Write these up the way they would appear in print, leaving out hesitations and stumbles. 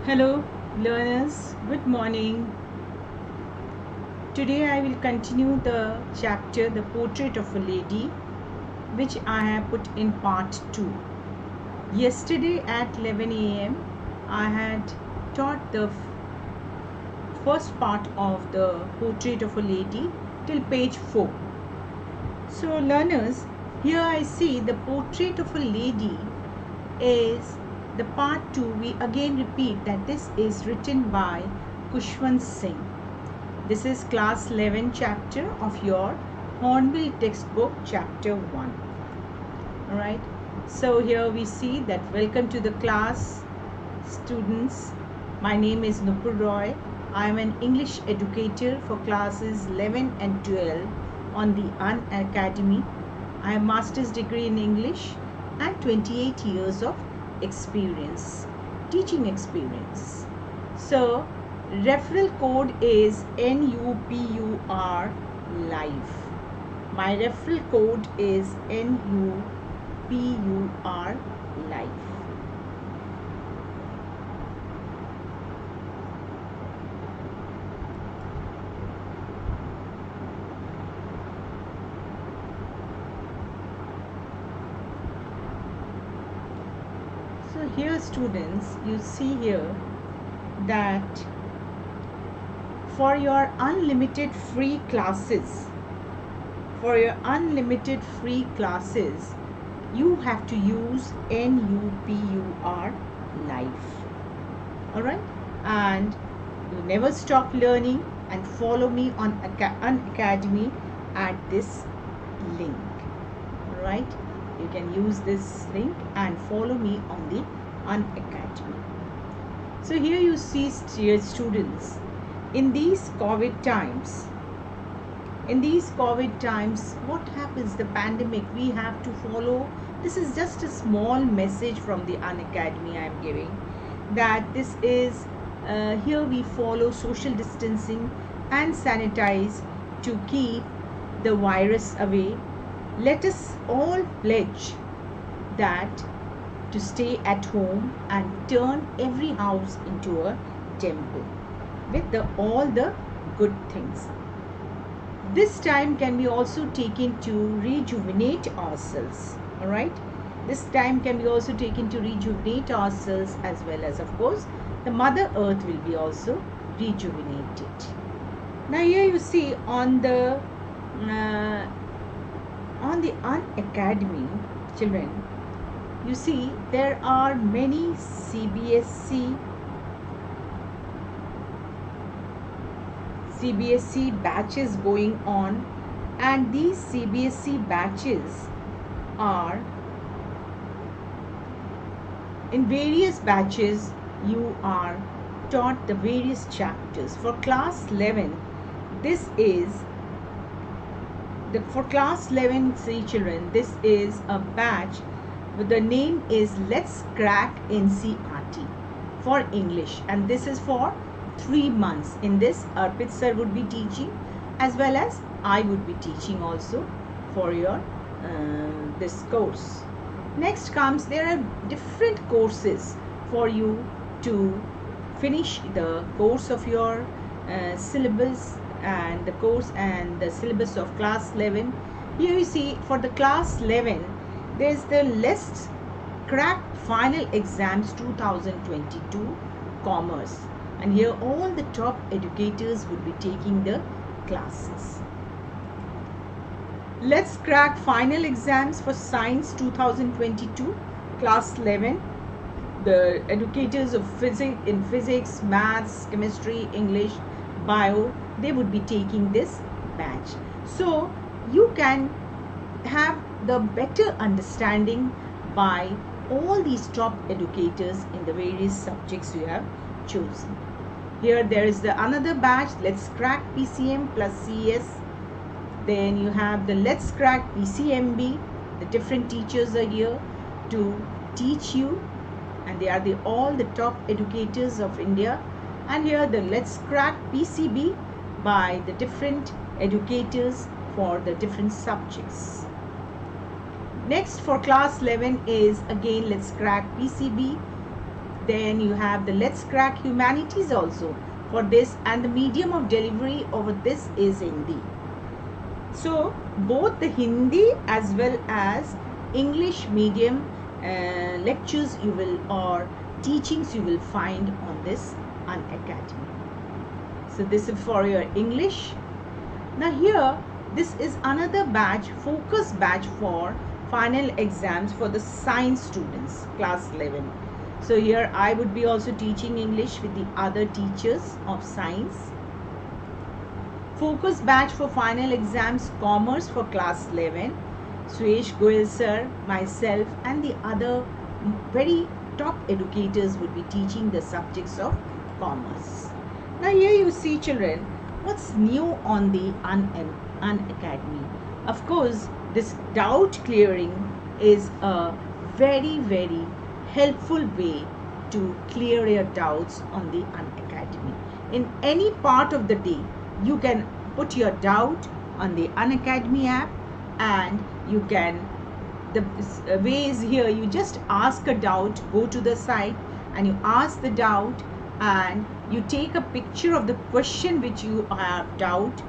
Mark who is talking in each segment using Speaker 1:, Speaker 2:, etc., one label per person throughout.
Speaker 1: Hello learners, good morning. Today I will continue the chapter The Portrait of a Lady, which I have put in part 2. Yesterday at 11 a.m. I had taught the first part of the Portrait of a Lady till page 4. So learners, here I see the Portrait of a Lady is the part 2. We again repeat that this is written by Kushwant Singh. This is class 11 chapter of your Hornbill textbook chapter 1. Alright, so here we see that welcome to the class students. My name is Nupur Roy. I am an English educator for classes 11 and 12 on the Unacademy. I have master's degree in English and 28 years of experience, teaching experience. So referral code is NUPUR live. My referral code is NUPUR live. So here students, you see here that for your unlimited free classes, you have to use NUPUR live. Alright, and you never stop learning and follow me on Unacademy at this link. Alright, you can use this link and follow me on the Unacademy. So here you see, dear students, in these COVID times, what happens? The pandemic, we have to follow. This is just a small message from the Unacademy I am giving, that this is here we follow social distancing and sanitize to keep the virus away. Let us all pledge that to stay at home and turn every house into a temple with all the good things. This time can be also taken to rejuvenate ourselves. Alright, this time can be also taken to rejuvenate ourselves, as well as, of course, the Mother Earth will be also rejuvenated. Now here you see on the Unacademy, children, you see there are many CBSE batches going on, and these CBSE batches are in various batches. You are taught the various chapters. For class 11, this is for class 11 children, this is a batch with the name is Let's Crack NCERT for English, and this is for 3 months. In this, Arpit sir would be teaching, as well as I would be teaching also for your this course. Next comes, there are different courses for you to finish the course of your syllabus and the course and the syllabus of class 11. Here you see for the class 11, there is the Let's Crack Final Exams 2022 Commerce, and here all the top educators would be taking the classes. Let's Crack Final Exams for Science 2022 class 11. The educators of physics, maths, chemistry, English, bio, they would be taking this batch. So you can have the better understanding by all these top educators in the various subjects you have chosen. Here there is the another batch, Let's Crack PCM plus CS. Then you have the Let's Crack PCMB. The different teachers are here to teach you, and they are all the top educators of India. And here the Let's Crack PCB by the different educators for the different subjects. Next for class 11 is again Let's Crack PCB Then you have the Let's Crack Humanities also for this, and the medium of delivery over this is Hindi. So both the Hindi as well as English medium lectures you will, or teachings you will find on this Unacademy. So this is for your English. Now here, this is another batch, focus batch for final exams for the science students, class 11. So here I would be also teaching English with the other teachers of science. Focus batch for final exams, commerce for class 11. Suresh Goyal sir, myself and the other very top educators would be teaching the subjects of commerce. Now here you see, children, what's new on the Unacademy. Of course, this doubt clearing is a very, very helpful way to clear your doubts on the Unacademy. In any part of the day, you can put your doubt on the Unacademy app, and you can, the way is here, you just ask a doubt, go to the site and you ask the doubt, and you take a picture of the question which you have doubt,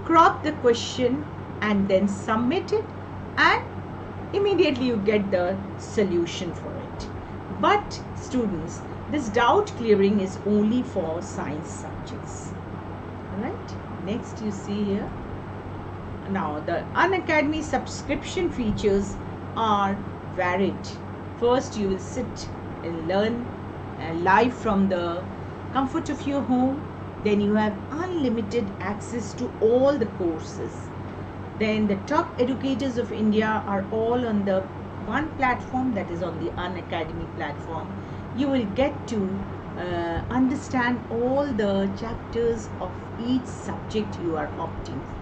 Speaker 1: crop the question and then submit it, and immediately you get the solution for it. But students, this doubt clearing is only for science subjects. Alright, next you see here. Now the Unacademy subscription features are varied. First you will sit and learn live from the comfort of your home. Then you have unlimited access to all the courses. Then the top educators of India are all on the one platform, that is on the Unacademy platform. You will get to understand all the chapters of each subject you are opting for.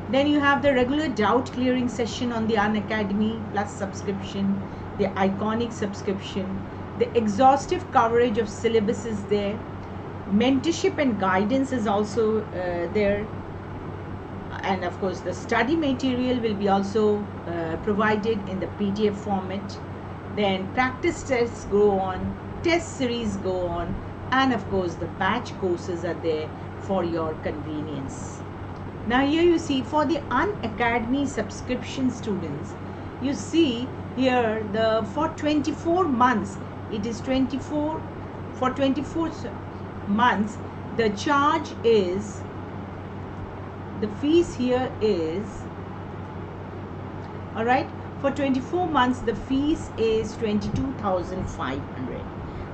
Speaker 1: Then you have the regular doubt clearing session on the Unacademy plus subscription, the iconic subscription, the exhaustive coverage of syllabus is there, mentorship and guidance is also there, and of course the study material will be also provided in the PDF format. Then practice tests go on, test series go on, and of course the batch courses are there for your convenience. Now here you see, for the Unacademy subscription students, you see here the for 24 months, it is 24 months, the charge is, the fees here is, alright, for 24 months the fees is 22,500.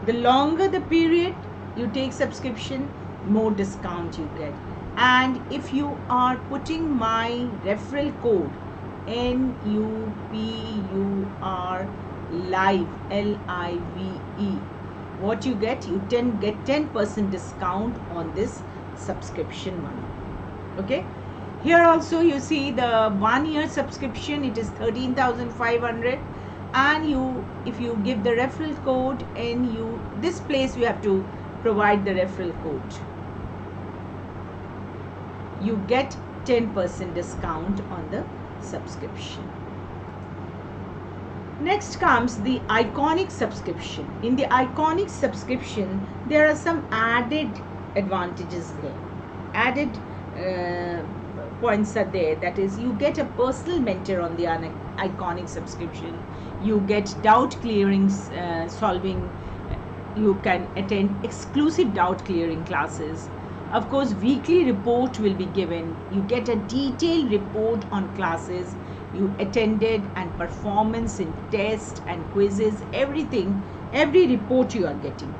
Speaker 1: The longer the period you take subscription, more discount you get. And if you are putting my referral code NUPUR LIVE, LIVE, what you get, you get 10% discount on this subscription money. Okay, here also you see the 1 year subscription, it is 13,500, and if you give the referral code this place you have to provide the referral code, you get 10% discount on the subscription. Next comes the iconic subscription. In the iconic subscription, there are some added advantages there. Added points are there. That is, you get a personal mentor on the iconic subscription. You get doubt clearing, solving. You can attend exclusive doubt clearing classes. Of course, weekly report will be given. You get a detailed report on classes you attended and performance in tests and quizzes, everything, every report you are getting.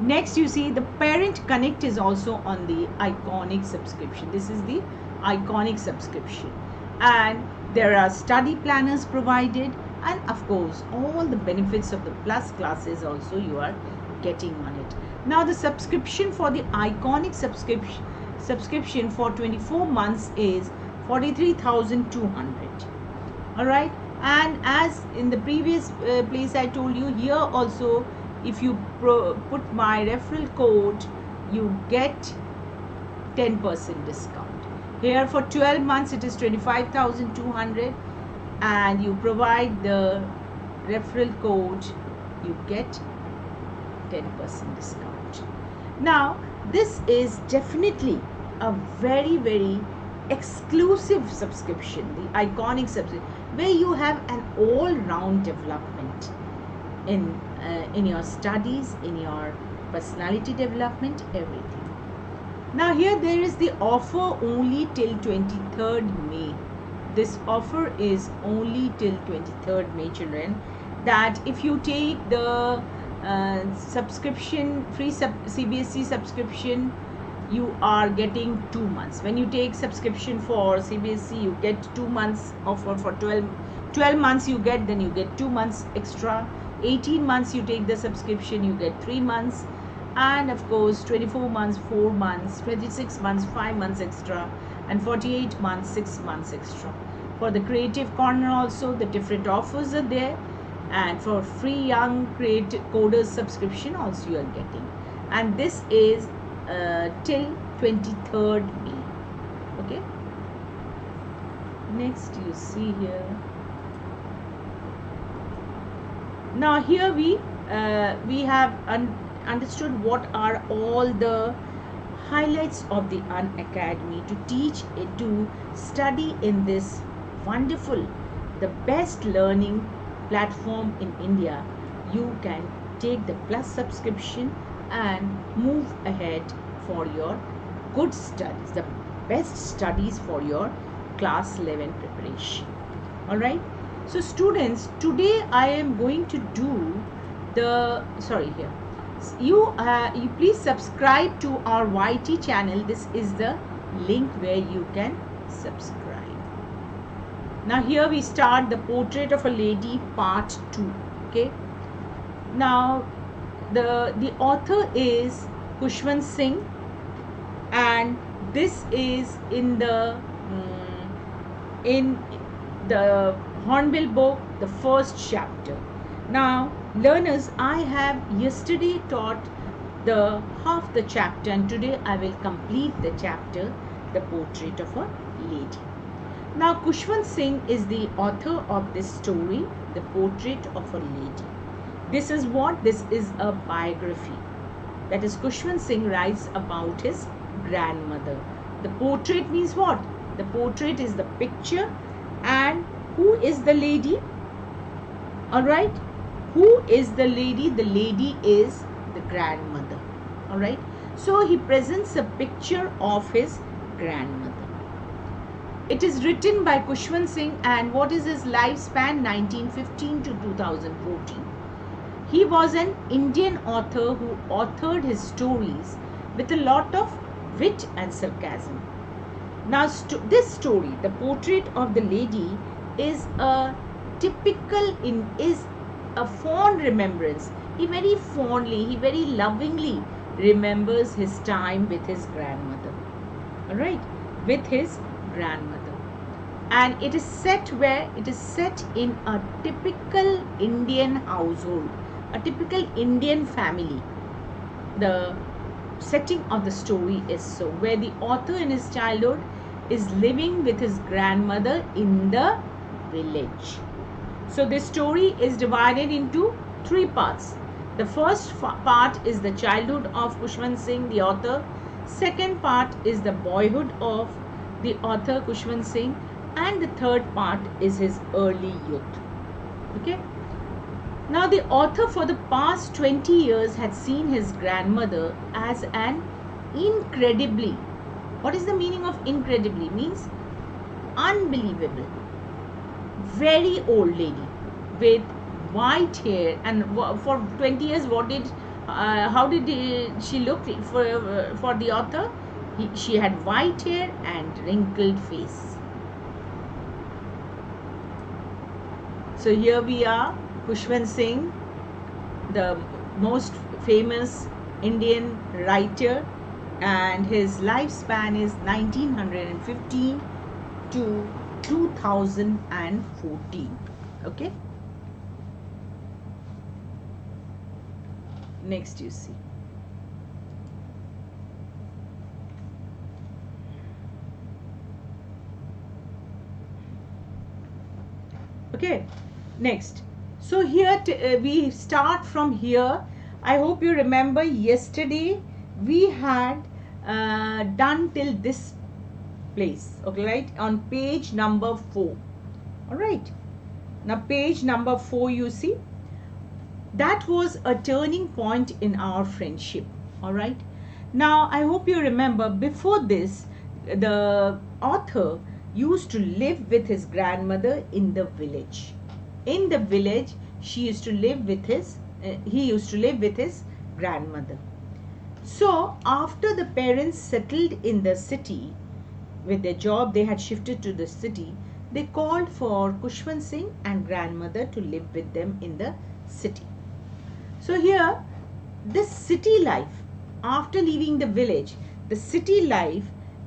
Speaker 1: Next, you see the Parent Connect is also on the iconic subscription. This is the iconic subscription. And there are study planners provided, and of course, all the benefits of the plus classes also you are getting on it. Now the subscription for the iconic subscription for 24 months is 43,200. Alright, and as in the previous place I told you, here also if you put my referral code, you get 10% discount. Here for 12 months it is 25,200, and you provide the referral code, you get 10% discount. Now this is definitely a very, very exclusive subscription, the iconic subscription, where you have an all-round development in your studies, in your personality development, everything. Now here there is the offer only till 23rd May. This offer is only till 23rd May, children, that if you take the subscription, free CBSE subscription, you are getting 2 months. When you take subscription for CBSE, you get 2 months offer. For 12 months you get, then you get 2 months extra. 18 months you take the subscription, you get 3 months, and of course 24 months 4 months, 26 months 5 months extra, and 48 months 6 months extra. For the Creative Corner also the different offers are there, and for free Young Creative Coders subscription also you are getting, and this is till 23rd May. Okay, next you see here. Now here we have understood what are all the highlights of the Unacademy to teach it, to study in this wonderful, the best learning platform in India. You can take the Plus subscription and move ahead for your good studies, the best studies for your class 11 preparation. All right, so students, today I am going to do the, sorry, here you please subscribe to our YT channel. This is the link where you can subscribe. Now here we start the Portrait of a Lady part 2. Okay, now the author is Khushwant Singh, and this is in the Hornbill book, the first chapter. Now learners, I have yesterday taught the half the chapter, and today I will complete the chapter, the Portrait of a Lady. Now Khushwant Singh is the author of this story, the Portrait of a Lady. This is what? This is a biography. That is, Khushwant Singh writes about his grandmother. The portrait means what? The portrait is the picture, and who is the lady? Alright, who is the lady? The lady is the grandmother. Alright, so he presents a picture of his grandmother. It is written by Khushwant Singh, and what is his lifespan? 1915 to 2014. He was an Indian author who authored his stories with a lot of wit and sarcasm. Now this story, the Portrait of the Lady, is a typical is a fond remembrance. He very fondly, he very lovingly remembers his time with his grandmother. Alright, with his grandmother. And it is set where? It is set in a typical Indian household, a typical Indian family. The setting of the story is so, where the author in his childhood is living with his grandmother in the village. So this story is divided into 3 parts. The first part is the childhood of Khushwant Singh, the author. Second part is the boyhood of the author Khushwant Singh, and the third part is his early youth. Okay. Now the author for the past 20 years had seen his grandmother as an incredibly, what is the meaning of incredibly? Means unbelievable, very old lady with white hair. And for 20 years, what did how did she look for the author? She had white hair and wrinkled face. So here we are, Khushwant Singh, the most famous Indian writer, and his lifespan is 1915 to 2014. Okay. Next you see. Okay, next. So here we start from here. I hope you remember yesterday we had done till this place, okay, right, on page number 4. All right, now page number 4, you see, that was a turning point in our friendship. All right, now I hope you remember before this the author used to live with his grandmother in the village. In the village she used to live with his he used to live with his grandmother. So after the parents settled in the city with their job, they had shifted to the city. They called for Kushwant Singh and grandmother to live with them in the city. So here, this city life, after leaving the village, the city life,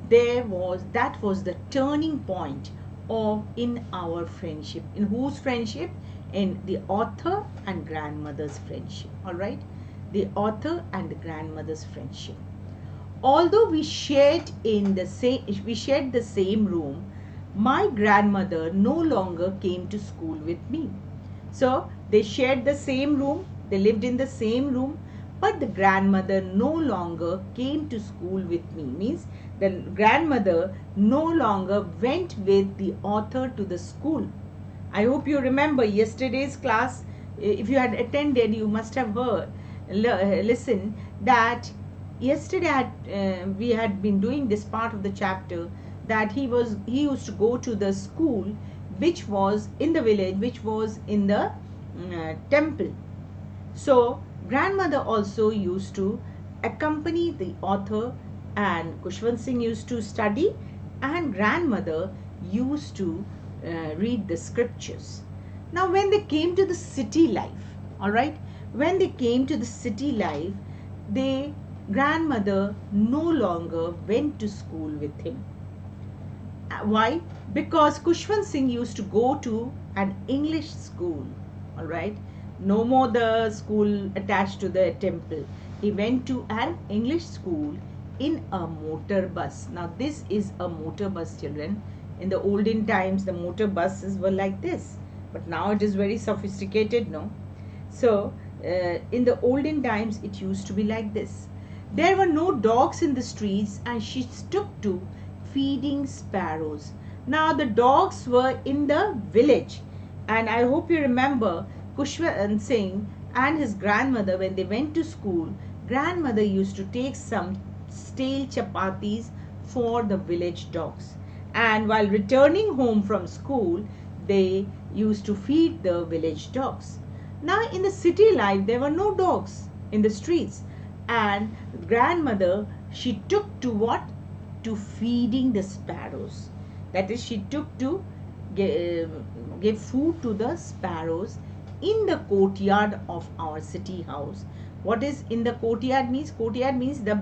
Speaker 1: that was the turning point of in our friendship. In whose friendship? In the author and grandmother's friendship. All right, the author and the grandmother's friendship. Although we shared the same room, my grandmother no longer came to school with me. So they shared the same room, they lived in the same room, but the grandmother no longer came to school with me. Means the grandmother no longer went with the author to the school. I hope you remember yesterday's class. If you had attended, you must have listened that yesterday we had been doing this part of the chapter, that he used to go to the school which was in the village, which was in the temple. So grandmother also used to accompany the author, and Kushwant Singh used to study, and grandmother used to read the scriptures. Now when they came to the city life, all right, when they came to the city life, grandmother no longer went to school with him. Why? Because Kushwant Singh used to go to an English school. All right, no more the school attached to the temple. He went to an English school in a motor bus. Now this is a motor bus, children. In the olden times the motor buses were like this, but now it is very sophisticated, no? So in the olden times it used to be like this. There were no dogs in the streets, and she took to feeding sparrows. Now the dogs were in the village, and I hope you remember Kushwant Singh and his grandmother, when they went to school, grandmother used to take some stale chapatis for the village dogs, and while returning home from school they used to feed the village dogs. Now in the city life there were no dogs in the streets, and grandmother, she took to what? To feeding the sparrows. That is, she took to give food to the sparrows in the courtyard of our city house. What is in the courtyard means? Courtyard means the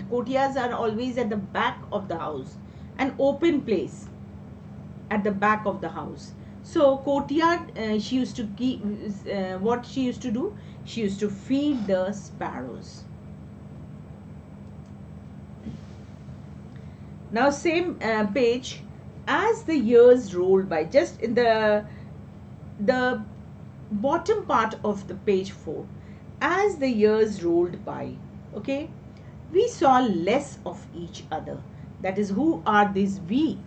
Speaker 1: courtyards are always at the back of the house, an open place at the back of the house. So courtyard, she used to keep, what she used to do? She used to feed the sparrows. Now same page, as the years rolled by, just in the bottom part of the page 4, as the years rolled by, okay, we saw less of each other. That is, who are these we?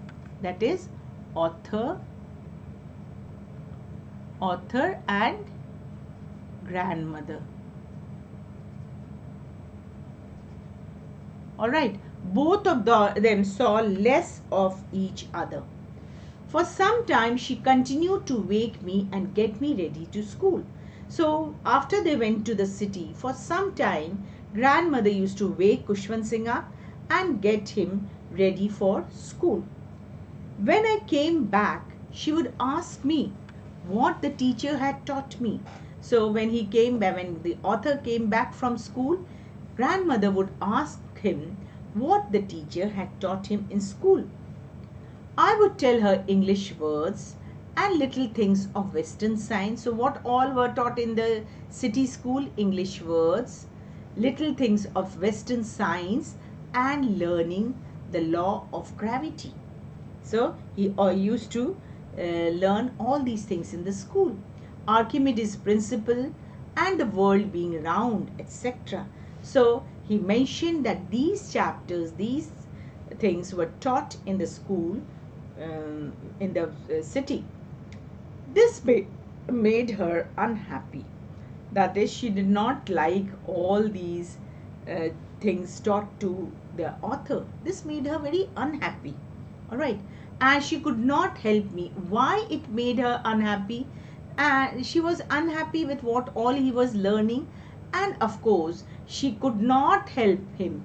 Speaker 1: That is author and grandmother. All right, both of them saw less of each other. For some time she continued to wake me and get me ready to school. So after they went to the city, for some time grandmother used to wake Kushwant Singh up and get him ready for school. When I came back, she would ask me what the teacher had taught me. So when the author came back from school, grandmother would ask him what the teacher had taught him in school. I would tell her English words and little things of Western science. So what all were taught in the city school? English words, little things of Western science, and learning the law of gravity. So he used to learn all these things in the school. Archimedes' principle and the world being round, etc. So he mentioned that these chapters, these things were taught in the school, in the city. This made her unhappy. That is, she did not like all these things taught to the author. This made her very unhappy. All right. And she could not help me. Why it made her unhappy? And she was unhappy with what all he was learning. And of course, she could not help him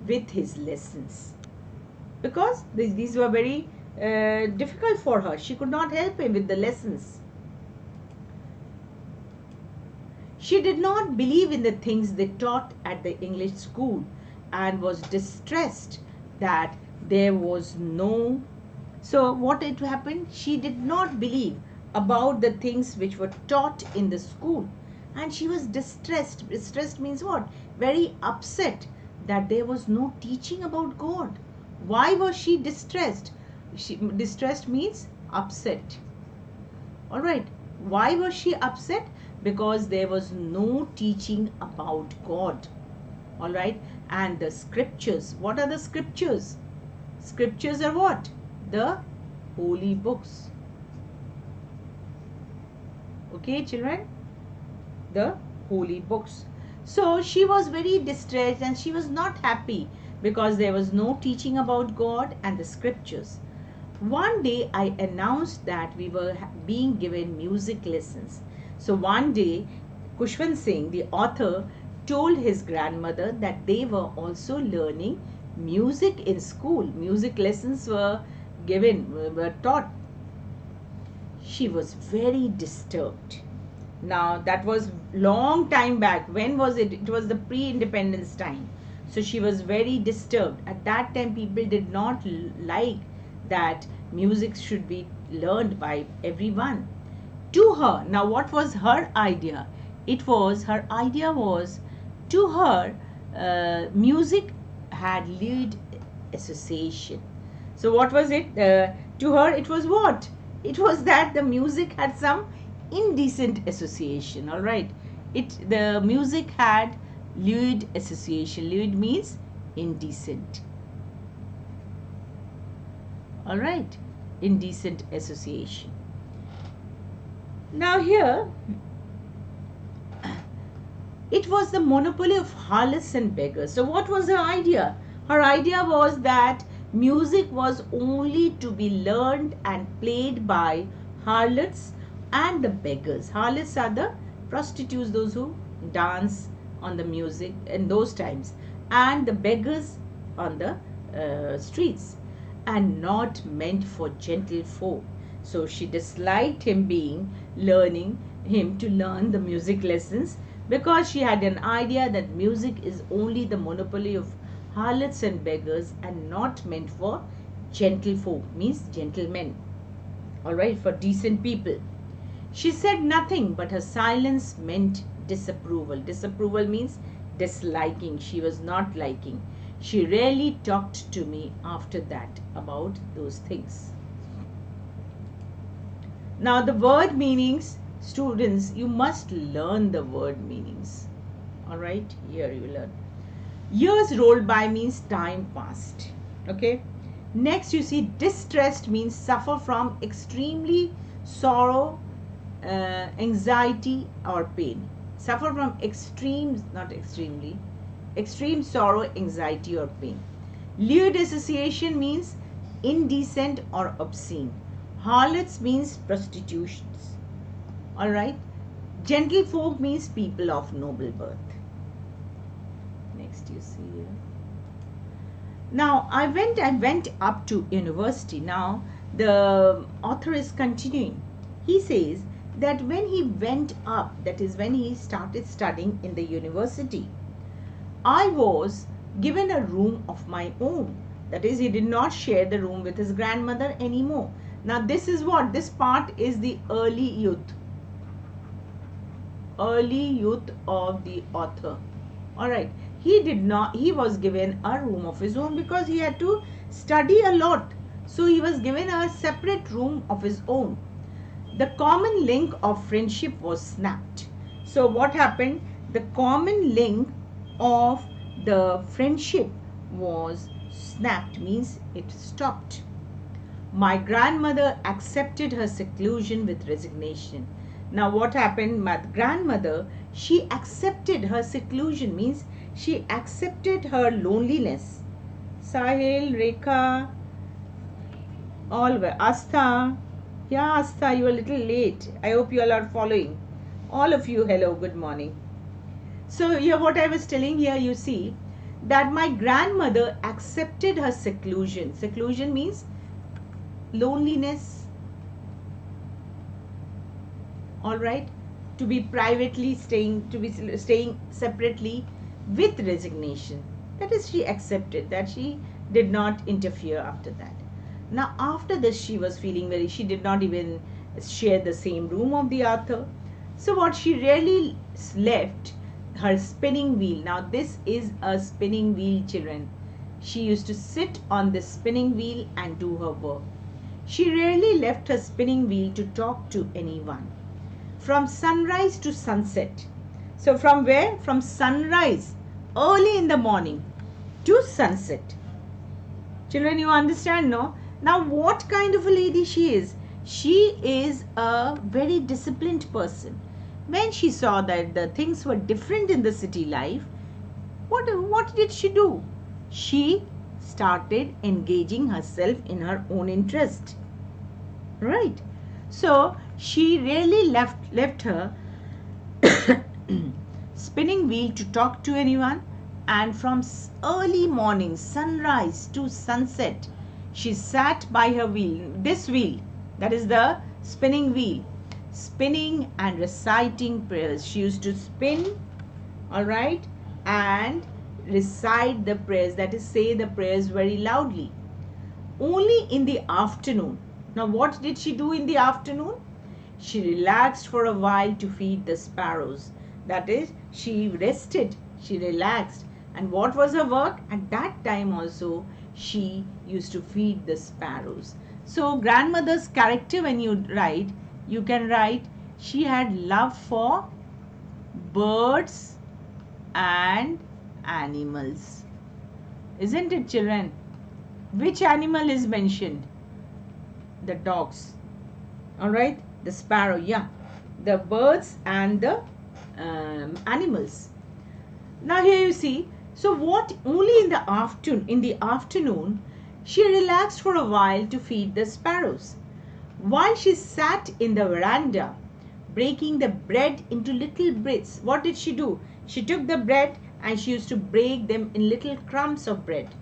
Speaker 1: with his lessons. Because these were very difficult for her. She could not help him with the lessons. She did not believe in the things they taught at the English school and was distressed that there was no. So what had happened? She did not believe about the things which were taught in the school, and she was distressed. Distressed means what? Very upset that there was no teaching about God. Why was she distressed? Distressed means upset. All right. Why was she upset? Because there was no teaching about God. All right. And the scriptures. What are the scriptures? Scriptures are what? The holy books. Okay, children? The holy books. So she was very distressed and she was not happy because there was no teaching about God and the scriptures. One day I announced that we were being given music lessons. So one day Kushwant Singh, the author, told his grandmother that they were also learning music in school. Music lessons were taught. She was very disturbed. Now that was long time back. When was it? It was the pre-independence time. So she was very disturbed. At that time people did not like that music should be learned by everyone. To her, now what was her idea? Her idea was, to her, music had lead association. So what was it? To her it was what? It was that the music had some indecent association. All right. The music had lewd association. Lewd means indecent. All right. Indecent association. Now here, it was the monopoly of harlots and beggars. So what was her idea? Her idea was that music was only to be learned and played by harlots and the beggars. Harlots are the prostitutes, those who dance on the music in those times, and the beggars on the streets, and not meant for gentle folk. So she disliked learning him to learn the music lessons, because she had an idea that music is only the monopoly of harlots and beggars and not meant for gentle folk, means gentlemen. All right, for decent people. She said nothing, but her silence meant disapproval. Disapproval means disliking. She was not liking. She rarely talked to me after that about those things. Now the word meanings, students, you must learn the word meanings. All right, here you learn. Years rolled by means time passed. Okay. Next you see distressed means suffer from extremely sorrow, anxiety or pain. Suffer from extreme sorrow, anxiety or pain. Lewd association means indecent or obscene. Harlots means prostitutions. All right. Gentle folk means people of noble birth. Next you see here. Now I went up to university. Now the author is continuing. He says that when he went up, that is when he started studying in the university, I was given a room of my own. That is, he did not share the room with his grandmother anymore. Now this is what? This part is the early youth. Early youth of the author. Alright. He was given a room of his own because he had to study a lot. So he was given a separate room of his own. The common link of friendship was snapped. So what happened? The common link of the friendship was snapped, means it stopped. My grandmother accepted her seclusion with resignation. Now what happened? My grandmother, she accepted her seclusion, means she accepted her loneliness. Sahil, Rekha, all were. Astha, yeah, Astha, you are a little late. I hope you all are following. All of you, hello, good morning. So here what I was telling here, you see that my grandmother accepted her seclusion. Seclusion means loneliness, all right, to be privately staying, to be staying separately with resignation. That is, she accepted that, she did not interfere after that. Now after this, she was feeling very, she did not even share the same room of the author. So what she really left, her spinning wheel. Now this is a spinning wheel, children. She used to sit on this spinning wheel and do her work. She rarely left her spinning wheel to talk to anyone. From sunrise to sunset. So from where? From sunrise, early in the morning, to sunset. Children, you understand, no? Now what kind of a lady she is? She is a very disciplined person. When she saw that the things were different in the city life, what did she do? She started engaging herself in her own interest. Right? So she really left her spinning wheel to talk to anyone, and from early morning, sunrise to sunset, she sat by her wheel, this wheel, that is the spinning wheel, spinning and reciting prayers. She used to spin, all right, and recite the prayers, that is, say the prayers very loudly. Only in the afternoon. Now what did she do in the afternoon? She relaxed for a while to feed the sparrows. That is, she rested, she relaxed. And what was her work? At that time also, she used to feed the sparrows. So grandmother's character, when you write, you can write, she had love for birds and animals. Isn't it, children? Which animal is mentioned? The dogs. All right, the sparrow, yeah, the birds and the animals. Now here you see, so what, only in the afternoon, she relaxed for a while to feed the sparrows. While she sat in the veranda, breaking the bread into little bits, what did she do? She took the bread and she used to break them in little crumbs of bread.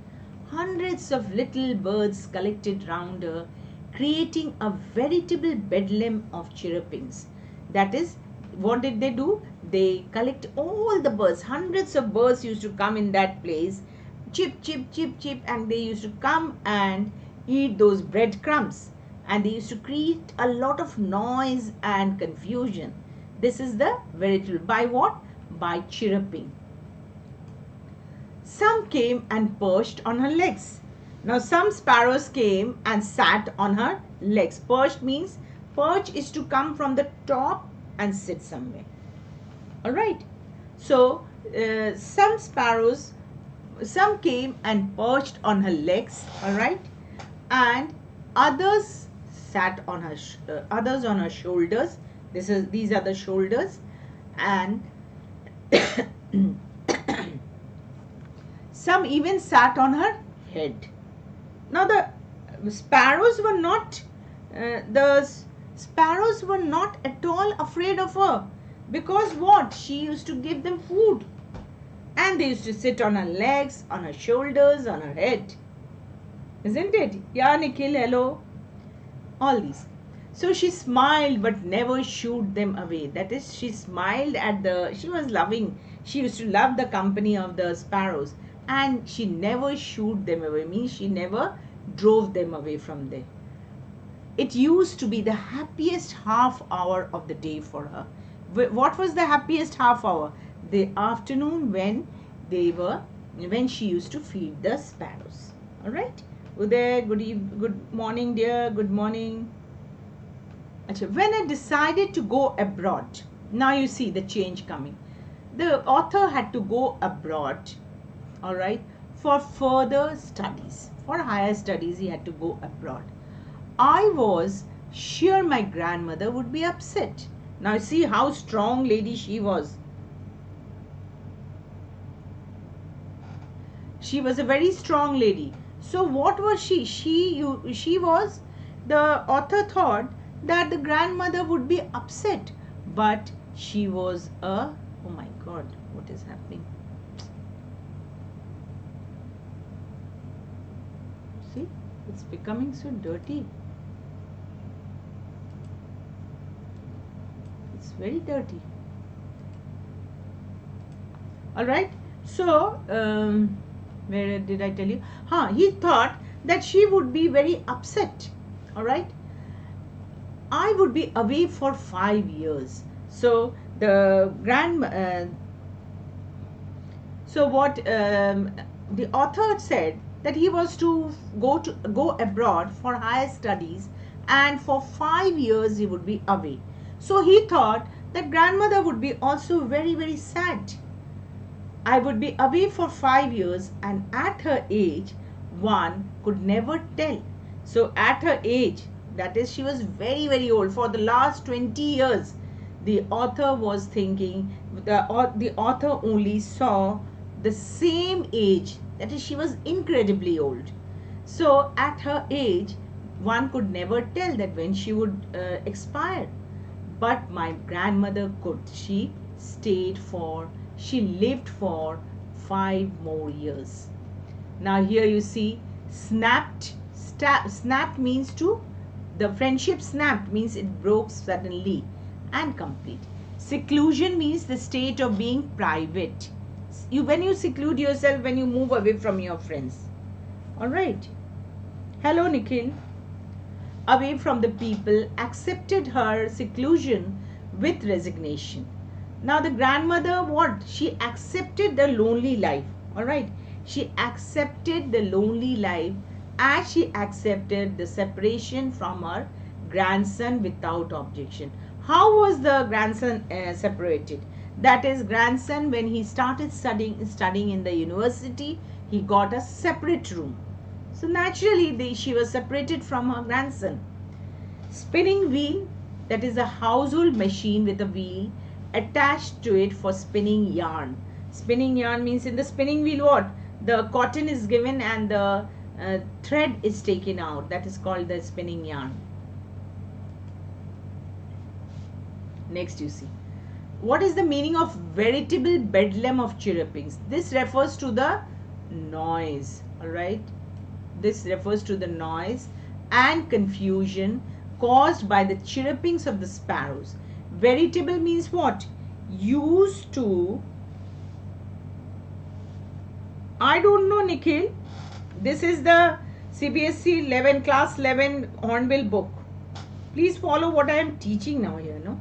Speaker 1: Hundreds of little birds collected round her, creating a veritable bedlam of chirrupings. That is, what did they do? They collect all the birds. Hundreds of birds used to come in that place, chip, chip, chip, chip, and they used to come and eat those breadcrumbs. And they used to create a lot of noise and confusion. This is the veritable. By what? By chirruping. Some came and perched on her legs. Now some sparrows came and sat on her legs. Perched means, perch is to come from the top and sit somewhere. Alright. So some sparrows, some came and perched on her legs. Alright. And others sat on her, others on her shoulders. These are the shoulders. And some even sat on her head. Now the sparrows were not at all afraid of her, because what? She used to give them food, and they used to sit on her legs, on her shoulders, on her head. Isn't it? Yeah, Nikhil, hello. All these. So she smiled but never shooed them away. That is, she smiled at she was loving. She used to love the company of the sparrows, and she never shooed them away. Means she never drove them away from there. It used to be the happiest half hour of the day for her. What was the happiest half hour? The afternoon, when she used to feed the sparrows. All right. Uday, good morning, dear. Good morning. When I decided to go abroad, Now you see the change coming. The author had to go abroad, all right, for further studies. For higher studies, he had to go abroad. I was sure my grandmother would be upset. Now see how strong lady she was. She was a very strong lady. So what was she? She was, the author thought that the grandmother would be upset, but she was a, oh my God, what is happening? See, it's becoming so dirty. It's very dirty. All right. So, where did I tell you? He thought that she would be very upset. All right. I would be away for 5 years. So the so what the author said that he was to go abroad for higher studies, and for 5 years he would be away. So he thought that grandmother would be also very, very sad. I would be away for 5 years, and at her age, one could never tell. So at her age, that is, she was very, very old. For the last 20 years, the author was thinking, the author only saw the same age. That is, she was incredibly old. So at her age, one could never tell that when she would expire. But my grandmother could. She lived for 5 more years. Now here you see, snapped means to, the friendship snapped means it broke suddenly and complete. Seclusion means the state of being private. When you seclude yourself, when you move away from your friends. All right. Hello, Nikhil. Away from the people, accepted her seclusion with resignation. Now the grandmother, what? She accepted the lonely life. All right. She accepted the lonely life, as she accepted the separation from her grandson without objection. How was the grandson separated? That is, grandson, when he started studying in the university, he got a separate room. So naturally, she was separated from her grandson. Spinning wheel, that is a household machine with a wheel attached to it for spinning yarn. Spinning yarn means, in the spinning wheel, what? The cotton is given and the thread is taken out. That is called the spinning yarn. Next you see, what is the meaning of veritable bedlam of chirrupings? This refers to the noise. All right, this refers to the noise and confusion caused by the chirrupings of the sparrows. Veritable means what? Used to, I don't know, Nikhil. This is the CBSE 11 class 11 Hornbill book. Please follow what I am teaching now here, no?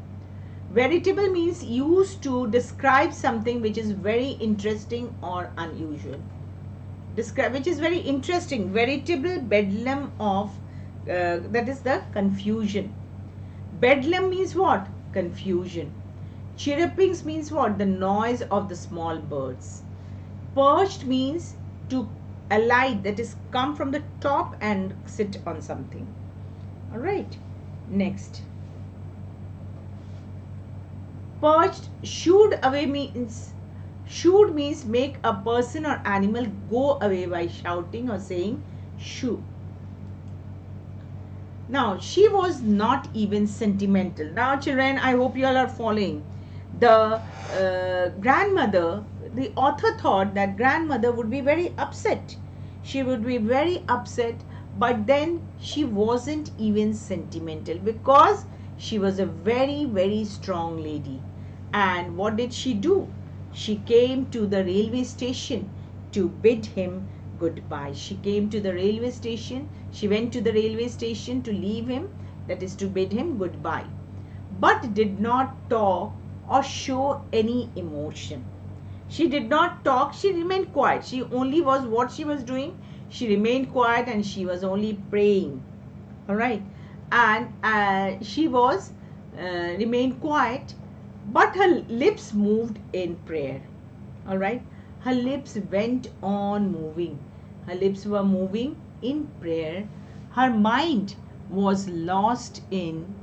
Speaker 1: Veritable means used to describe something which is very interesting or unusual. Which is very interesting. Veritable bedlam of, that is the confusion. Bedlam means what? Confusion. Chirrupings means what? The noise of the small birds. Perched means to alight, that is, come from the top and sit on something. All right. Next. Perched, shooed away means, shooed means make a person or animal go away by shouting or saying shoo. Now, she was not even sentimental. Now, children, I hope you all are following. The grandmother, the author thought that grandmother would be very upset. She would be very upset, but then she wasn't even sentimental, because she was a very, very strong lady. And what did she do? She came to the railway station to bid him goodbye. She came to the railway station. She went to the railway station to leave him, that is, to bid him goodbye, but did not talk or show any emotion. She did not talk. She remained quiet. She only was, what she was doing? She remained quiet and she was only praying. All right. And she was remained quiet but her lips moved in prayer. All right, her lips went on moving. Her lips were moving in prayer. Her mind was lost in,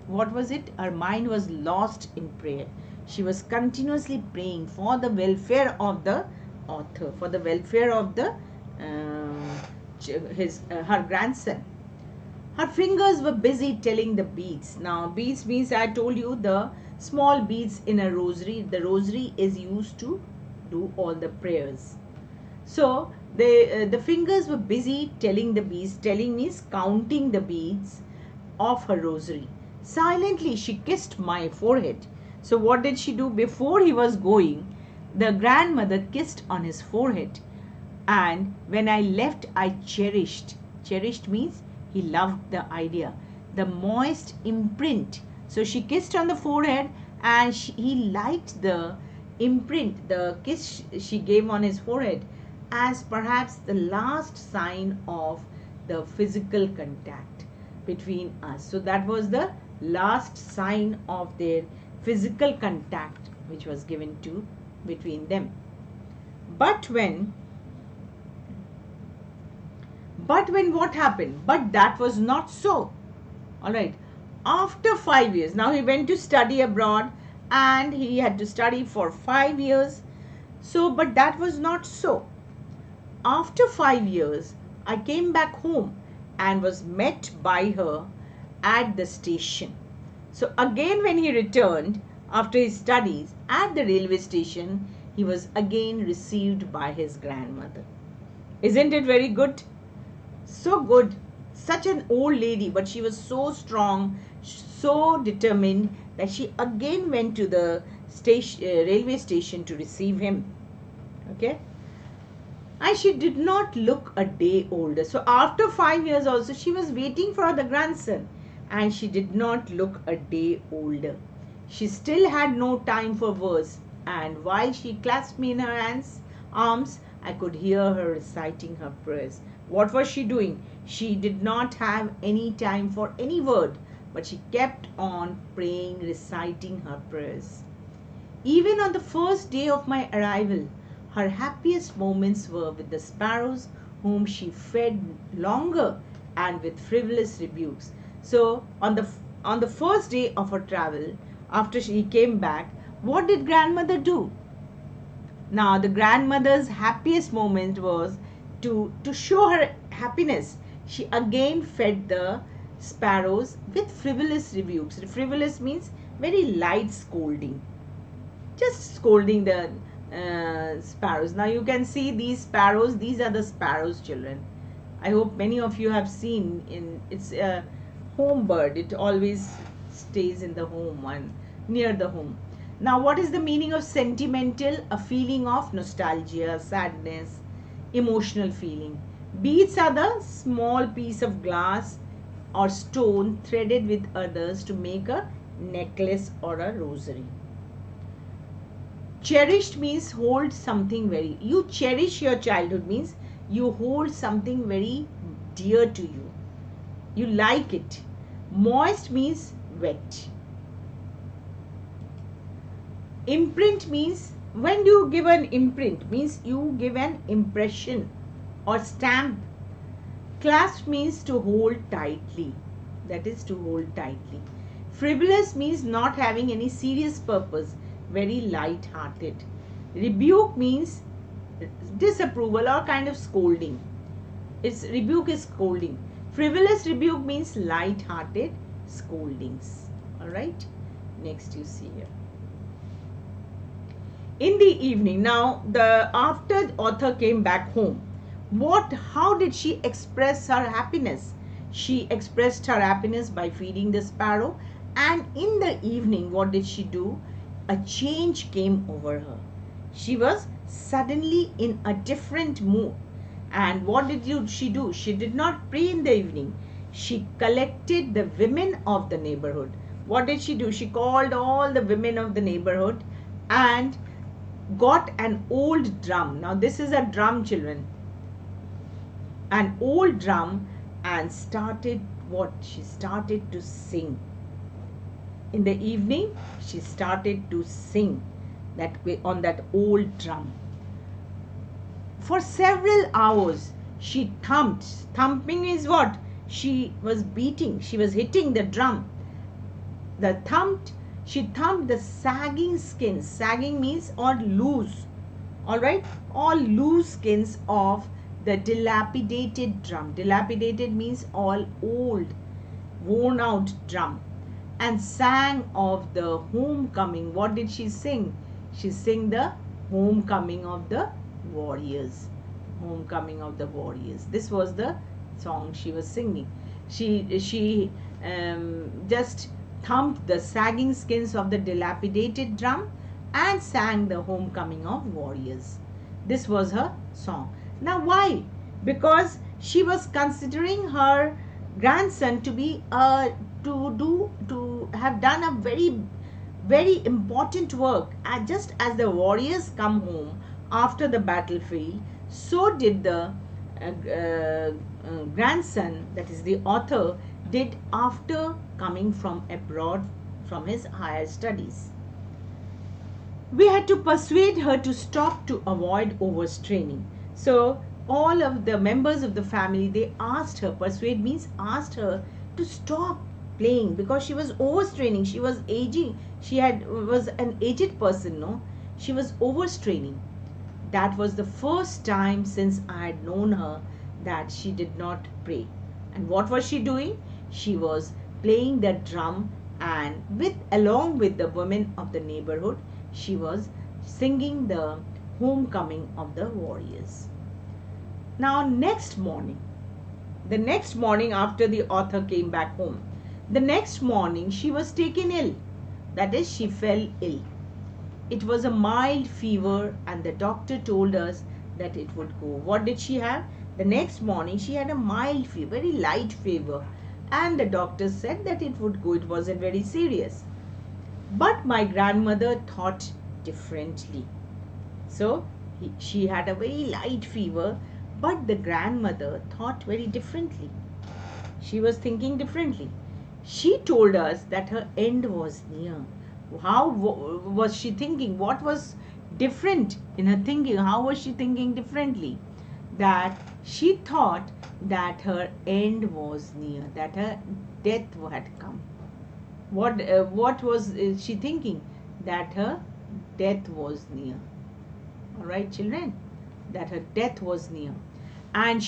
Speaker 1: what was it? Her mind was lost in prayer. She was continuously praying for the welfare of the author, for the welfare of the her grandson. Her fingers were busy telling the beads. Now, beads means, I told you, the small beads in a rosary. The rosary is used to do all the prayers. So, the fingers were busy telling the beads. Telling means counting the beads of her rosary. Silently, she kissed my forehead. So, what did she do? Before he was going, the grandmother kissed on his forehead. And when I left, I cherished. Cherished means he loved the idea, the moist imprint. So she kissed on the forehead, and he liked the imprint, the kiss she gave on his forehead, as perhaps the last sign of the physical contact between us. So that was the last sign of their physical contact which was given to between them. But when what happened? But that was not so. All right. After 5 years, now he went to study abroad, and he had to study for 5 years. So, but that was not so. After 5 years, I came back home and was met by her at the station. So again, when he returned after his studies at the railway station, he was again received by his grandmother. Isn't it very good? So good. Such an old lady, but she was so strong, so determined that she again went to the railway station to receive him. Okay. And she did not look a day older. So after 5 years also, she was waiting for the grandson, and she did not look a day older. She still had no time for verse, and while she clasped me in her arms, I could hear her reciting her prayers. What was she doing? She did not have any time for any word, but she kept on praying, reciting her prayers. Even on the first day of my arrival, her happiest moments were with the sparrows, whom she fed longer and with frivolous rebukes. So on the first day of her travel, after she came back, what did grandmother do? Now the grandmother's happiest moment was to show her happiness. She again fed the sparrows with frivolous rebukes. Frivolous means very light scolding. Just scolding the sparrows. Now you can see these sparrows. These are the sparrows, children. I hope many of you have seen. It's a home bird. It always stays in the home one, near the home. Now what is the meaning of sentimental? A feeling of nostalgia, sadness, emotional feeling. Beads are the small piece of glass or stone threaded with others to make a necklace or a rosary. Cherished means hold something very. You cherish your childhood means you hold something very dear to you. You like it. Moist means wet. Imprint means, when you give an imprint, means you give an impression or stamp. Clasp means to hold tightly. That is to hold tightly. Frivolous means not having any serious purpose, very light-hearted. Rebuke means disapproval or kind of scolding. Rebuke is scolding. Frivolous rebuke means light-hearted scoldings. Alright, next you see here. In the evening, now after author came back home, how did she express her happiness? She expressed her happiness by feeding the sparrow, and in the evening, what did she do? A change came over her. She was suddenly in a different mood. And what did she do? She did not pray in the evening. She collected the women of the neighborhood. What did she do? She called all the women of the neighborhood and got an old drum. Now this is a drum, children. An old drum, and started what? She started to sing. In the evening, she started to sing that way on that old drum. For several hours, she thumped. Thumping is what? She was beating, she was hitting the drum. She thumped the sagging skins. Sagging means all loose. Alright? All loose skins of the dilapidated drum. Dilapidated means all old, worn out drum. And sang of the homecoming. What did she sing? She sang the homecoming of the warriors. Homecoming of the warriors. This was the song she was singing. She just thumped the sagging skins of the dilapidated drum and sang the homecoming of warriors. This was her song. Now why? Because she was considering her grandson to be to have done a very important work. And just as the warriors come home after the battlefield, so did the grandson, that is the author, did after coming from abroad from his higher studies. We had to persuade her to stop to avoid overstraining. So all of the members of the family, they asked her, persuade means asked her to stop playing because she was overstraining. She was aging. Was an aged person, no? She was overstraining. That was the first time since I had known her that she did not pray. And what was she doing? She was playing the drum, and along with the women of the neighborhood, she was singing the homecoming of the warriors. Now the next morning after the author came back home, the next morning she was taken ill. That is, she fell ill. It was a mild fever and the doctor told us that it would go. What did she have? The next morning she had a mild fever, very light fever, and the doctor said that it would go. It wasn't very serious. But my grandmother thought differently. So she had a very light fever, but the grandmother thought very differently. She was thinking differently. She told us that her end was near. How was she thinking? What was different in her thinking? How was she thinking differently? That she thought that her end was near, that her death had come. What was she thinking? That her death was near. All right, children, that her death was near, and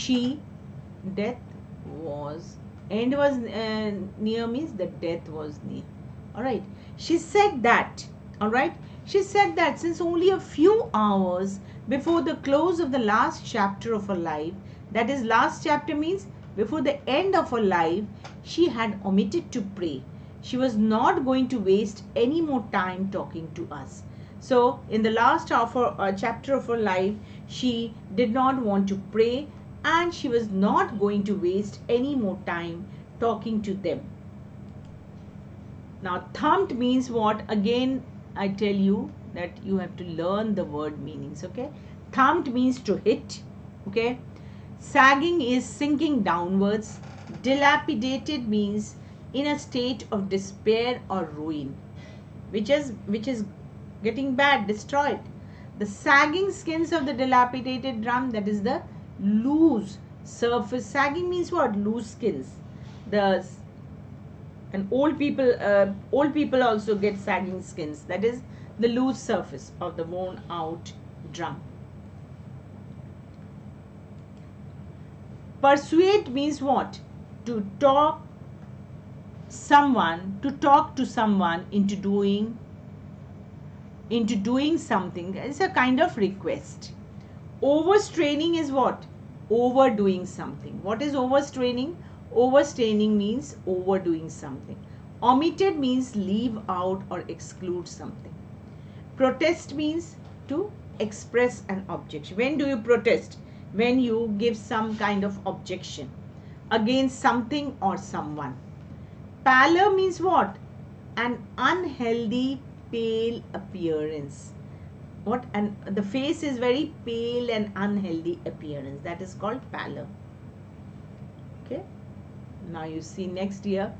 Speaker 1: end was near means the death was near. All right, she said that. All right, she said that since only a few hours before the close of the last chapter of her life, that is, last chapter means before the end of her life, she had omitted to pray. She was not going to waste any more time talking to us. So in the last chapter of her life, she did not want to pray, and she was not going to waste any more time talking to them. Now thumped means what? Again, I tell you that you have to learn the word meanings, okay? Thumped means to hit, okay? Sagging is sinking downwards. Dilapidated means in a state of despair or ruin, which is getting bad, destroyed. The sagging skins of the dilapidated drum, that is the loose surface. Sagging means what? Loose skins. And old people also get sagging skins. That is the loose surface of the worn out drum. Persuade means what? To talk to someone into doing something. It's a kind of request. Overstraining is what? Overdoing something. What is overstraining? Overstraining means overdoing something. Omitted means leave out or exclude something. Protest means to express an objection. When do you protest? When you give some kind of objection against something or someone. Pallor means what? An unhealthy, pale appearance. What? And the face is very pale and unhealthy appearance. That is called pallor. Okay. Now you see next year.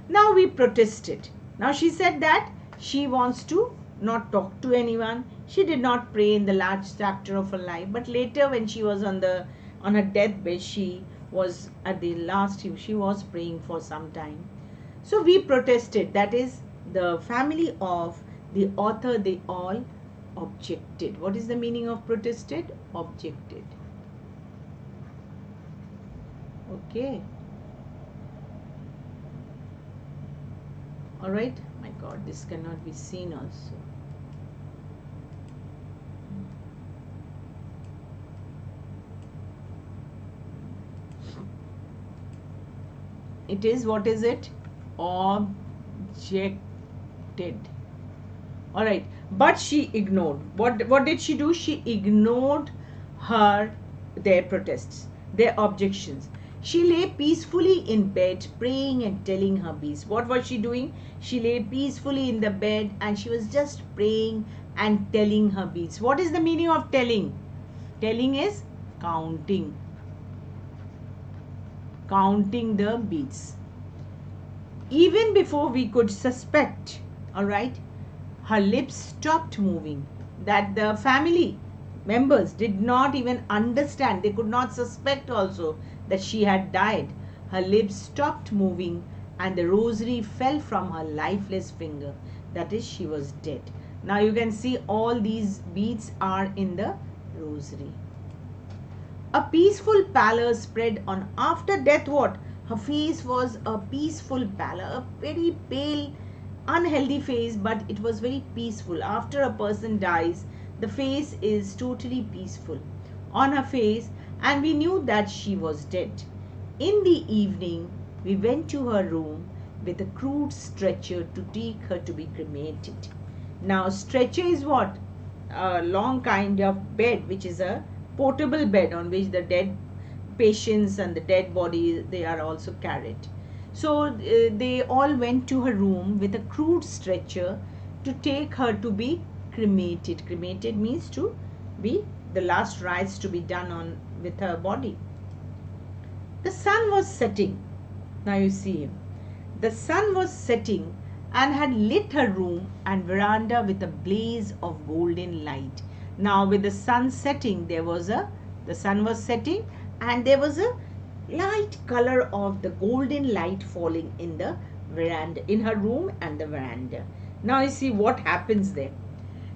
Speaker 1: Now we protested. Now she said that she wants to not talk to anyone. She did not pray in the last chapter of her life, but later when she was on her deathbed, she was at the last, she was praying for some time. So we protested, that is the family of the author, they all objected. What is the meaning of protested? Objected. Okay. All right. My God, this cannot be seen also. It is, what is it? Objected. All right. But she ignored. What did she do? She ignored their protests, their objections. She lay peacefully in bed, praying and telling her beads. What was she doing? She lay peacefully in the bed and she was just praying and telling her beads. What is the meaning of telling? Telling is counting. Counting the beads. Even before we could suspect, all right, her lips stopped moving. That the family members did not even understand. They could not suspect also that she had died. Her lips stopped moving and the rosary fell from her lifeless finger. That is, she was dead. Now you can see all these beads are in the rosary. A peaceful pallor spread on after death. What? Her face was a peaceful pallor, a very pale, unhealthy face, but it was very peaceful. After a person dies, the face is totally peaceful on her face, and we knew that she was dead. In the evening, we went to her room with a crude stretcher to take her to be cremated. Now, stretcher is what? A long kind of bed, which is a portable bed on which the dead patients and the dead body, they are also carried. So they all went to her room with a crude stretcher to take her to be cremated. Cremated means to be, the last rites to be done on with her body. The sun was setting. Now you see him. The sun was setting and had lit her room and veranda with a blaze of golden light. Now with the sun setting, the sun was setting and there was a light color of the golden light falling in the veranda, in her room and the veranda. Now you see what happens there.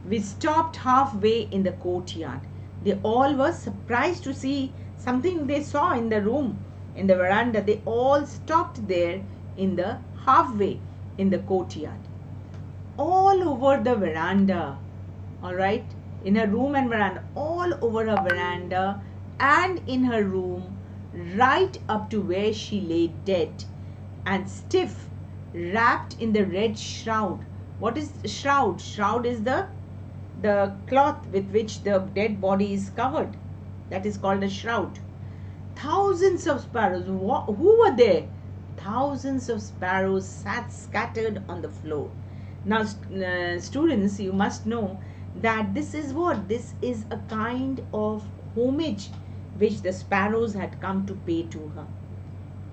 Speaker 1: We stopped halfway in the courtyard. They all were surprised to see something they saw in the room, in the veranda. They all stopped there in the halfway in the courtyard. All over the veranda, all right, in her room and veranda, all over her veranda and in her room, right up to where she lay dead and stiff, wrapped in the red shroud. What is shroud? Shroud is the cloth with which the dead body is covered. That is called a shroud. Thousands of sparrows. Who were there? Thousands of sparrows sat scattered on the floor. Now, students, you must know that this is what? This is a kind of homage which the sparrows had come to pay to her.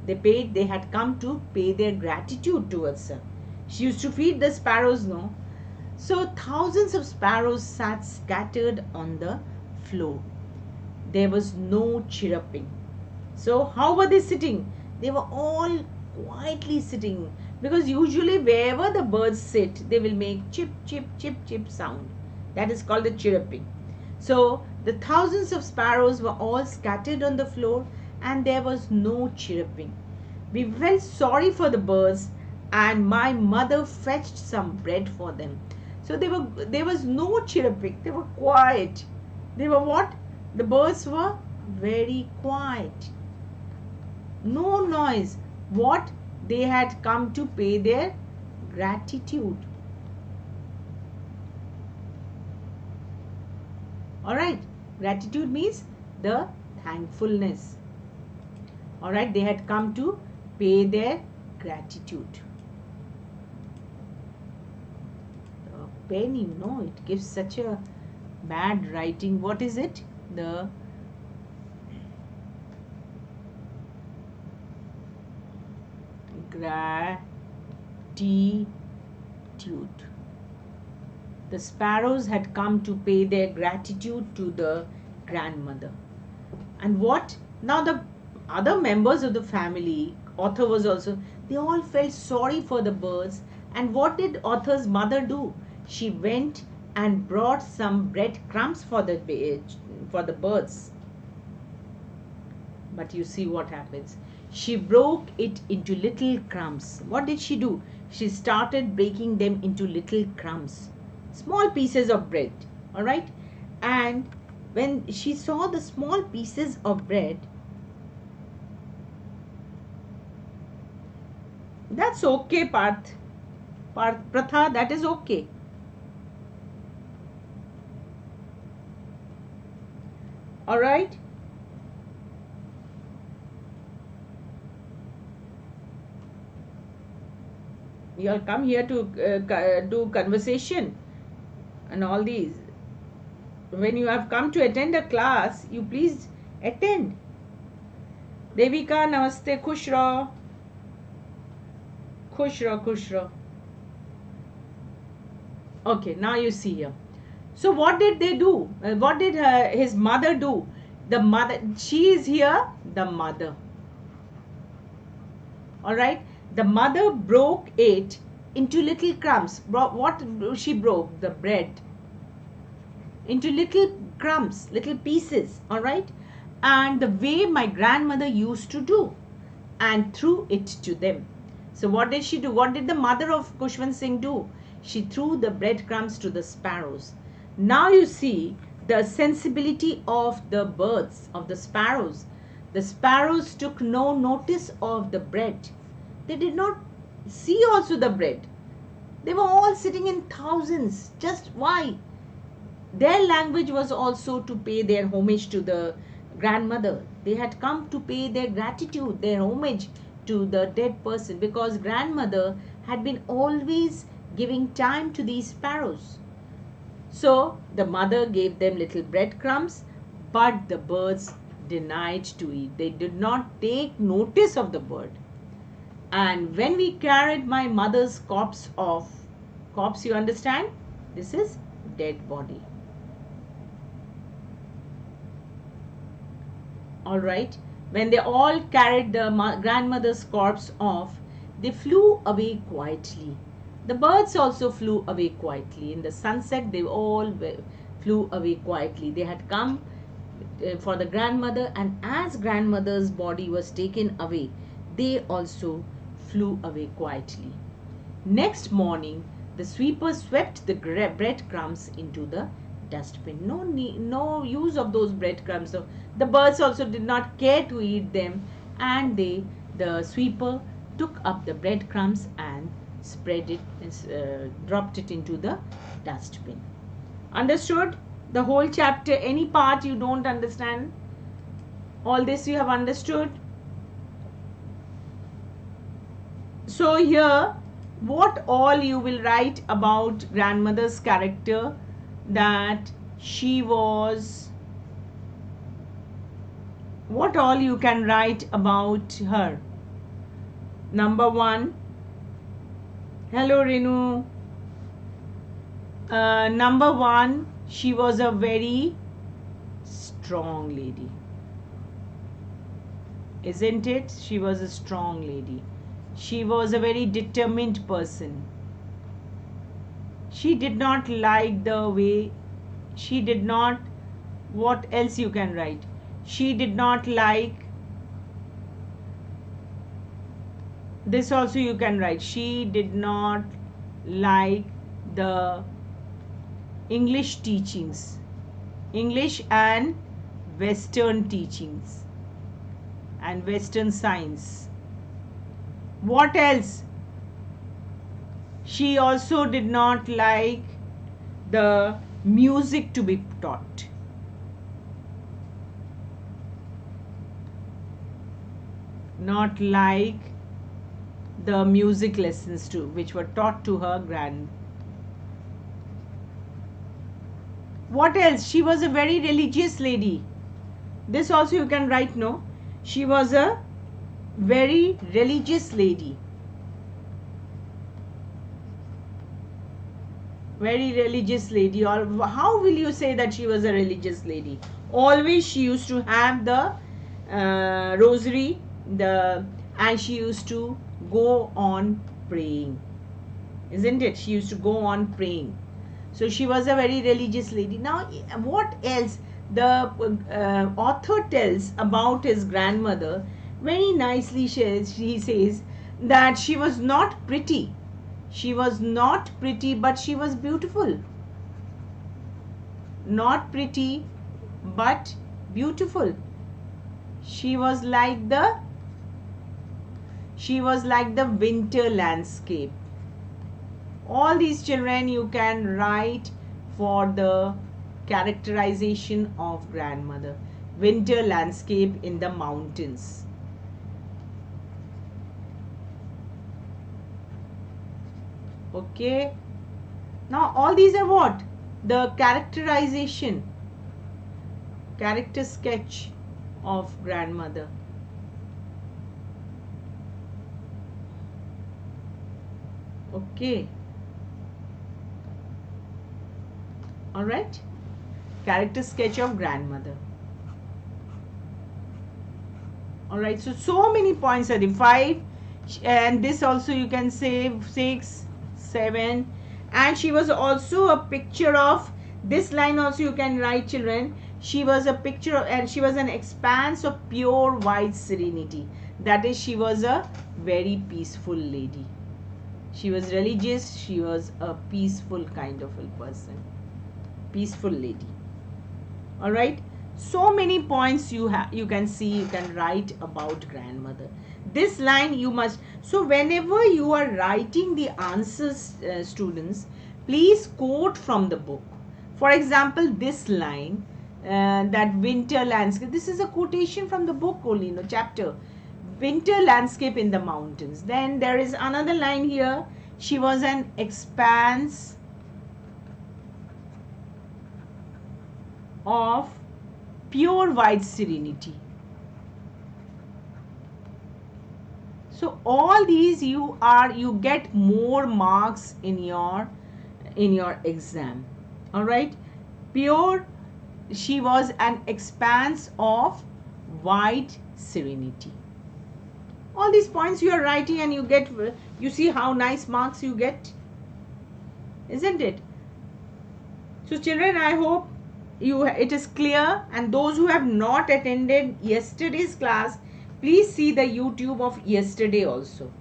Speaker 1: They had come to pay their gratitude towards her. She used to feed the sparrows, no? So thousands of sparrows sat scattered on the floor. There was no chirruping. So how were they sitting? They were all quietly sitting, because usually wherever the birds sit, they will make chip, chip, chip, chip sound. That is called the chirruping. So the thousands of sparrows were all scattered on the floor and there was no chirruping. We felt sorry for the birds and my mother fetched some bread for them. So there was no chirruping. They were quiet. They were what? The birds were very quiet. No noise. What? They had come to pay their gratitude. Alright. Gratitude means the thankfulness. Alright. They had come to pay their gratitude. The pen, you know, it gives such a bad writing. What is it? The gratitude. gratitude. The sparrows had come to pay their gratitude to the grandmother. And what? Now the other members of the family, author was also, they all felt sorry for the birds. And what did author's mother do? She went and brought some breadcrumbs for the birds. But you see what happens. She broke it into little crumbs. What did she do? She started breaking them into little crumbs. Small pieces of bread. Alright? And when she saw the small pieces of bread, that's okay, Pratha, that is okay. Alright? You all come here to do conversation and all these. When you have come to attend a class, you please attend. Devika, namaste, khush raho. Khush raho. Okay, now you see here. So what did they do? What did his mother do? The mother, she is here, the mother. Alright? The mother broke it into little crumbs. What she broke? The bread. Into little crumbs, little pieces. Alright? And the way my grandmother used to do. And threw it to them. So what did she do? What did the mother of Khushwant Singh do? She threw the breadcrumbs to the sparrows. Now you see the sensibility of the birds, of the sparrows. The sparrows took no notice of the bread. They did not see also the bread. They were all sitting in thousands. Just why? Their language was also to pay their homage to the grandmother. They had come to pay their gratitude, their homage to the dead person, because grandmother had been always giving time to these sparrows. So the mother gave them little breadcrumbs, but the birds denied to eat. They did not take notice of the bird. And when we carried my mother's corpse off, corpse, you understand? This is dead body. Alright, when they all carried the grandmother's corpse off, they flew away quietly. The birds also flew away quietly. In the sunset, they all flew away quietly. They had come for the grandmother, and as grandmother's body was taken away, they also flew away quietly. Next morning, the sweeper swept the breadcrumbs into the dustbin. No use of those breadcrumbs. So the birds also did not care to eat them, and the sweeper took up the breadcrumbs and spread it, dropped it into the dustbin. Understood? The whole chapter, any part you don't understand? All this you have understood? So here, what all you will write about grandmother's character, that she was, what all you can write about her? Number one, hello Renu. Number one, she was a very strong lady. Isn't it? She was a strong lady. She was a very determined person. She did not like the way, she did not, what else you can write? She did not like, this also you can write, she did not like the English teachings, English and Western teachings and Western science. What else? She also did not like the music to be taught. Not like the music lessons too, which were taught to her What else? She was a very religious lady. This also you can write, no? She was a very religious lady. Very religious lady. Or how will you say that she was a religious lady? Always she used to have the rosary, and she used to go on praying, isn't it? She used to go on praying. So she was a very religious lady. Now, what else? The author tells about his grandmother very nicely. She says that she was not pretty. She was not pretty, but she was beautiful. Not pretty, but beautiful. She was like the winter landscape. All these children you can write for the characterization of grandmother. Winter landscape in the mountains. Okay. Now all these are what? The characterization, character sketch of grandmother. Okay. Alright. Character sketch of grandmother. Alright. So many points are the 5. And this also you can say 6, 7. And she was also a picture of, this line also you can write, children. She was a picture of, and she was an expanse of pure white serenity. That is, she was a very peaceful lady. She was religious. She was a peaceful kind of a person. Peaceful lady. All right. So many points you can see, you can write about grandmother. This line you must. So whenever you are writing the answers, students, please quote from the book. For example, this line, that winter landscape. This is a quotation from the book only, chapter. Winter landscape in the mountains. Then there is another line here. She was an expanse of pure white serenity. So all these you get more marks in your exam. All right. Pure, she was an expanse of white serenity. All these points you are writing, and you see how nice marks you get, isn't it? So children, I hope it is clear, and those who have not attended yesterday's class, please see the YouTube of yesterday also.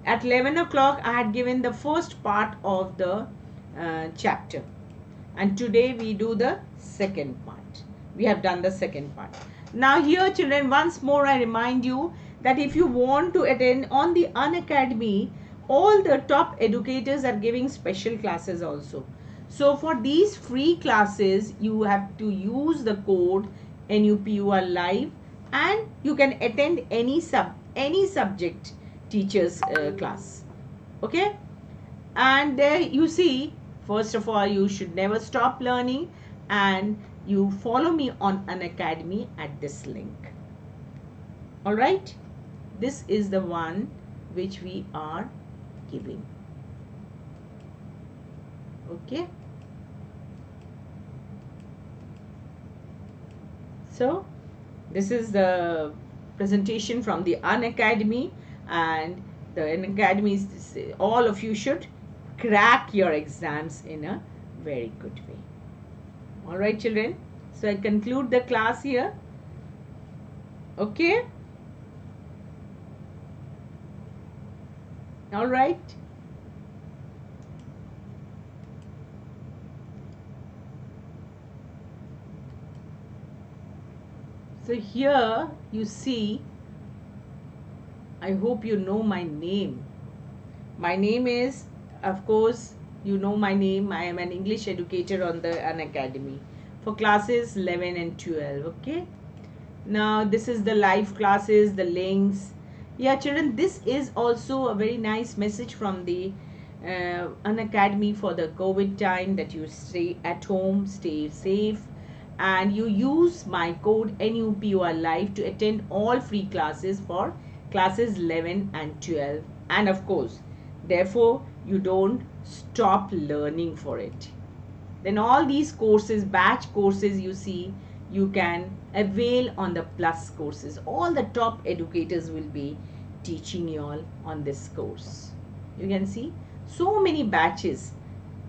Speaker 1: At 11 o'clock I had given the first part of the chapter, and today we do the second part. We have done the second part. Now here, children, once more I remind you that if you want to attend on the Unacademy, all the top educators are giving special classes also. So for these free classes, you have to use the code NUPUR live, and you can attend any subject teacher's class. Okay. And there you see, first of all, you should never stop learning, and you follow me on Unacademy at this link. All right. This is the one which we are giving. Okay. So this is the presentation from the Unacademy, and the Unacademy, all of you should crack your exams in a very good way. All right, children. So I conclude the class here. Okay. All right. So here you see, I hope you know my name. My name is, of course, you know my name. I am an English educator on the Unacademy for classes 11 and 12. Okay. Now this is the live classes, the links. Yeah, children, this is also a very nice message from the Unacademy for the COVID time, that you stay at home, stay safe, and you use my code NUPUR live to attend all free classes for classes 11 and 12. And of course, Therefore, you don't stop learning for it. Then all these courses, batch courses you see, you can avail on the plus courses. All the top educators will be teaching you all on this course. You can see so many batches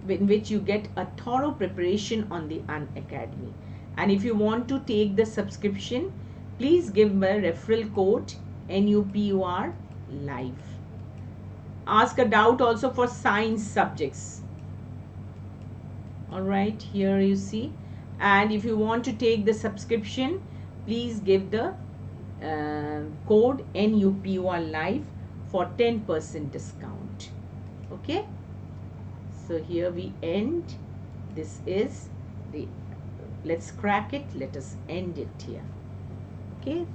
Speaker 1: in which you get a thorough preparation on the Unacademy. And if you want to take the subscription, please give me a referral code NUPUR live. Ask a doubt also for science subjects. All right, here you see. And if you want to take the subscription, please give the code NUPUR live for 10% discount. Okay, so here we end. This is the, let's crack it, let us end it here. Okay.